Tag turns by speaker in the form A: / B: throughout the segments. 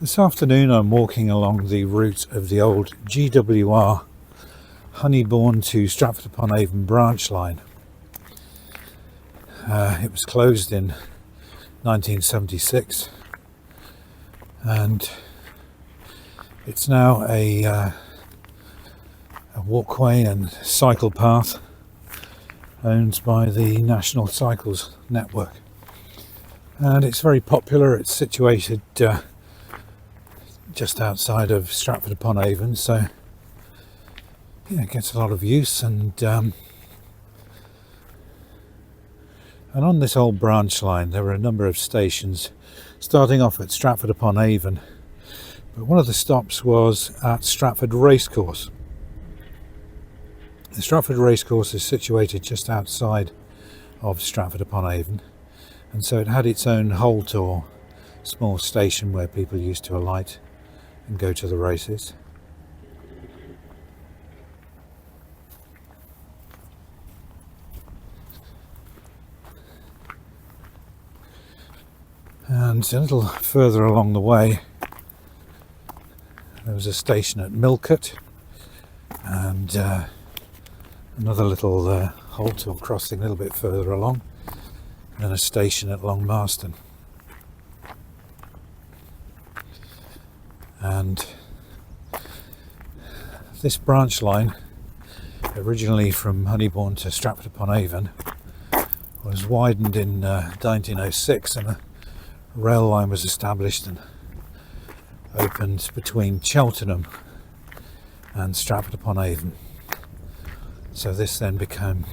A: This afternoon I'm walking along the route of the old GWR Honeybourne to Stratford upon Avon branch line. It was closed in 1976 and it's now a walkway and cycle path owned by the National Cycles Network, and it's very popular. It's situated just outside of Stratford upon Avon, so yeah, it gets a lot of use. And on this old branch line there were a number of stations starting off at Stratford upon Avon, but one of the stops was at Stratford Racecourse. The Stratford Racecourse is situated just outside of Stratford upon Avon, and so it had its own halt or small station where people used to alight and go to the races. And a little further along the way there was a station at Millcote, and another little halt or crossing a little bit further along, and a station at Long Marston. And this branch line, originally from Honeybourne to Stratford upon Avon, was widened in 1906, and a rail line was established and opened between Cheltenham and Stratford upon Avon. So this then became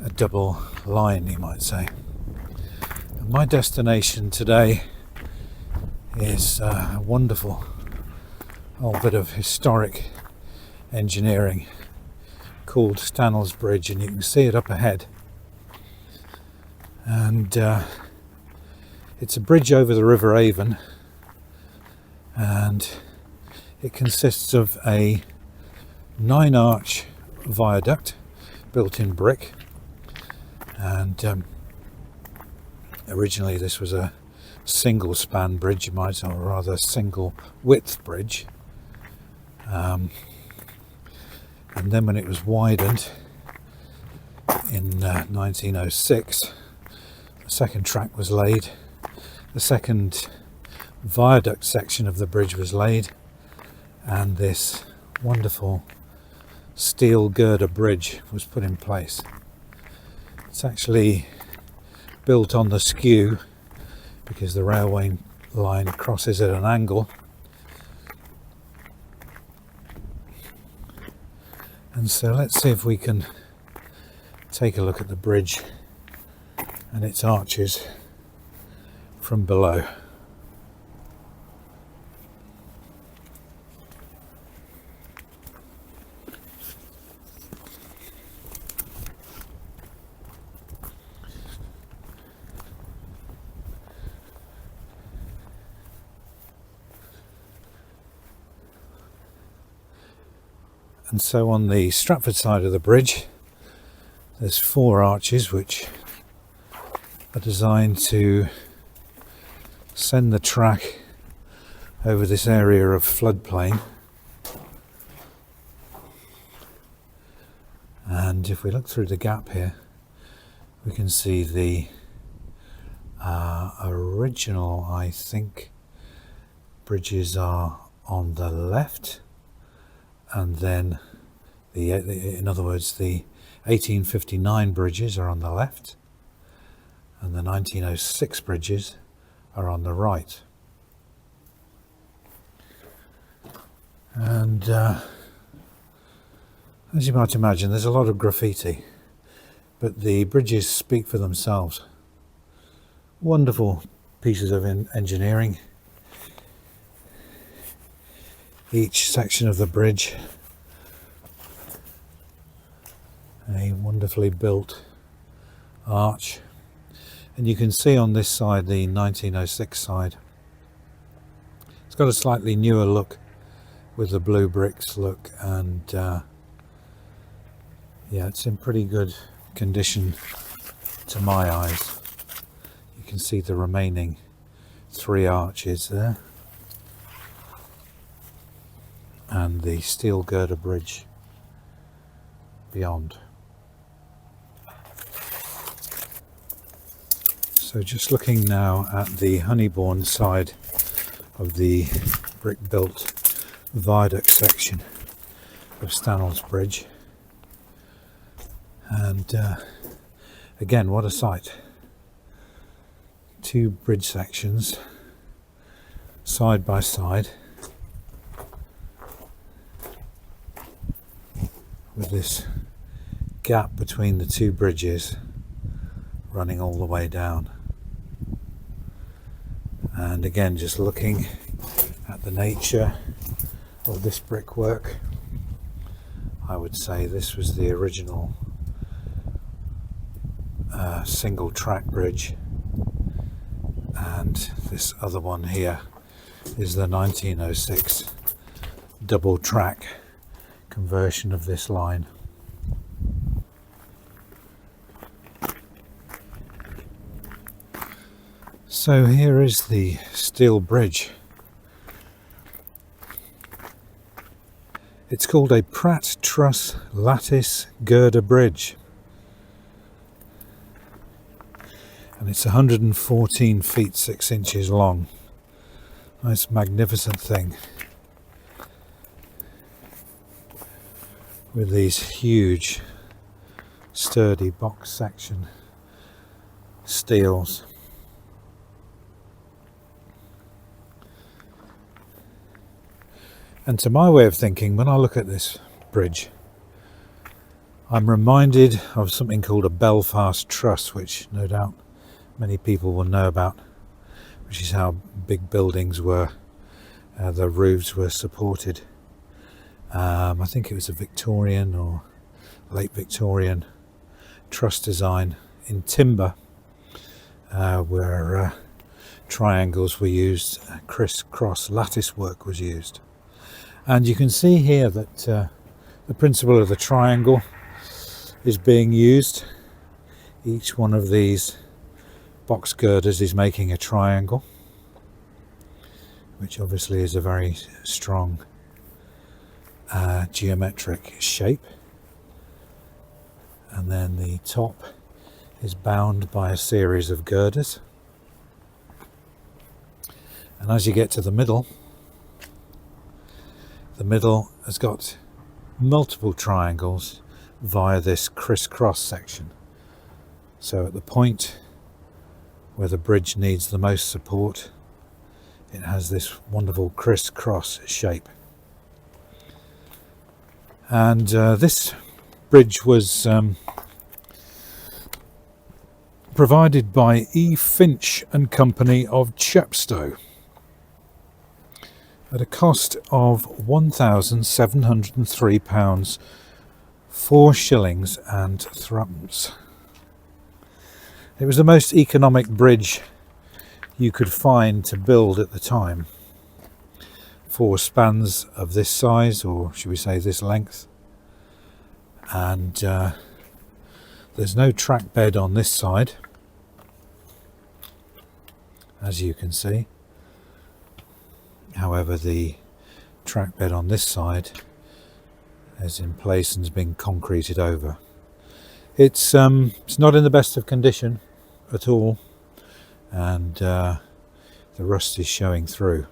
A: a double line, you might say. And my destination today is a wonderful old bit of historic engineering called Stannals Bridge, and you can see it up ahead. And it's a bridge over the River Avon, and it consists of a 9-arch viaduct built in brick, and originally this was a single span bridge, you might say, or rather single width bridge, and then when it was widened in 1906, the second track was laid, the second viaduct section of the bridge was laid, and this wonderful steel girder bridge was put in place. It's actually built on the skew because the railway line crosses at an angle, and so let's see if we can take a look at the bridge and its arches from below. And so on the Stratford side of the bridge there's 4 arches which are designed to send the track over this area of floodplain. And if we look through the gap here we can see the original, I think, bridges are on the left, and then in other words the 1859 bridges are on the left and the 1906 bridges are on the right. And as you might imagine there's a lot of graffiti, but the bridges speak for themselves. Wonderful pieces of engineering. Each section of the bridge a wonderfully built arch, and you can see on this side, the 1906 side, it's got a slightly newer look with the blue bricks look, and yeah, it's in pretty good condition to my eyes. You can see the remaining 3 arches there, and the steel girder bridge beyond. So just looking now at the Honeybourne side of the brick-built viaduct section of Stannals Bridge, and again, what a sight. 2 bridge sections side by side with this gap between the 2 bridges running all the way down. And again, just looking at the nature of this brickwork, I would say this was the original single track bridge, and this other one here is the 1906 double track conversion of this line. So here is the steel bridge. It's called a Pratt, Truss, Lattice, Girder bridge, and it's 114 feet 6 inches long. Nice magnificent thing with these huge sturdy box section steels. And to my way of thinking, when I look at this bridge, I'm reminded of something called a Belfast truss, which no doubt many people will know about, which is how big buildings were, the roofs were supported. I think it was a Victorian or late Victorian truss design in timber, where triangles were used, criss-cross lattice work was used. And you can see here that the principle of the triangle is being used. Each one of these box girders is making a triangle, which obviously is a very strong geometric shape. And then the top is bound by a series of girders. And as you get to the middle has got multiple triangles via this criss-cross section. So at the point where the bridge needs the most support, it has this wonderful criss-cross shape. And this bridge was provided by Finch and Company of Chepstow at a cost of £1,703, 4 shillings and 3pence. It was the most economic bridge you could find to build at the time for spans of this size, or should we say this length. And there's no track bed on this side, as you can see. However, the track bed on this side is in place and has been concreted over. It's not in the best of condition at all, and the rust is showing through.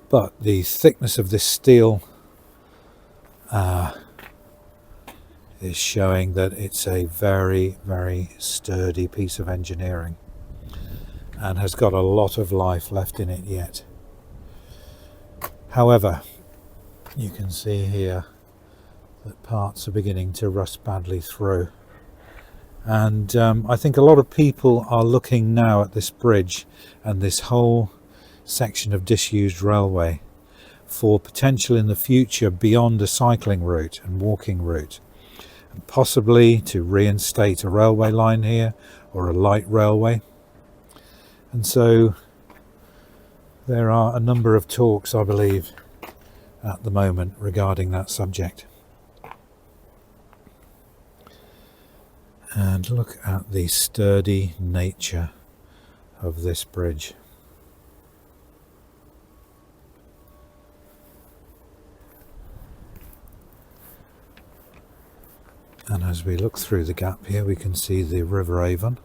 A: But the thickness of this steel is showing that it's a very, very sturdy piece of engineering and has got a lot of life left in it yet. However, you can see here that parts are beginning to rust badly through. And I think a lot of people are looking now at this bridge and this whole section of disused railway for potential in the future beyond a cycling route and walking route, and possibly to reinstate a railway line here or a light railway. And so there are a number of talks, I believe, at the moment regarding that subject. And look at the sturdy nature of this bridge. And as we look through the gap here, we can see the River Avon.